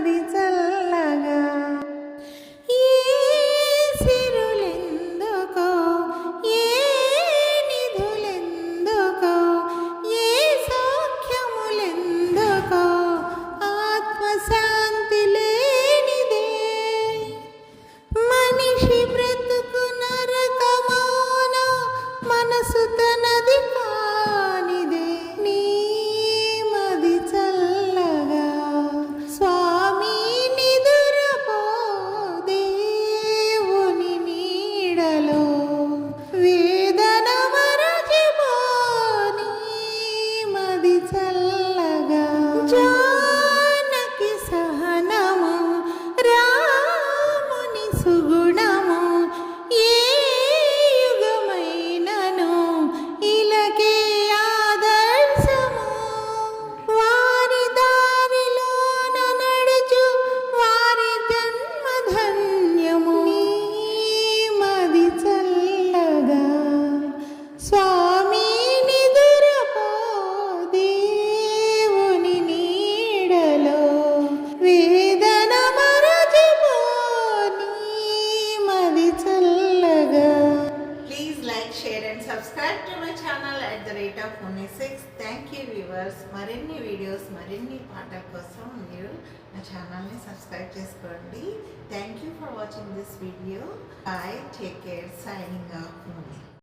మది చల్లగా ఏ సిరులెందుకో ఏ నిధులెందుకో ఏ సౌఖ్యములెందుకో ఆత్మశాంతి లేనిదే మనిషి బ్రతుకు నరకమౌన మనసు తనది కానిదే నీ మది చల్లగా స్వామి నిదురపో దేవుని నీడలో వేదన మరచిపో నీ మది చల్లగా జానకి సహనము రాముని సుగుణము ఏ యుగమైనను ఇలకే ఆదర్శము వారి దారిలోన నడుచు వారి జన్మ ధన్యము నీ మది చల్లగా స్వామి నిదురపో దేవుని నీడలో వేదన మరచిపో నీ మది చల్లగా. Please like, share and subscribe to my channel at the rate of Pune 6. Thank you viewers. మరిన్ని వీడియోస్ మరిన్ని పాటల కోసం మీరు నా ఛానల్ని సబ్స్క్రైబ్ చేసుకోండి. Thank you for watching this video. Bye, take care, signing of.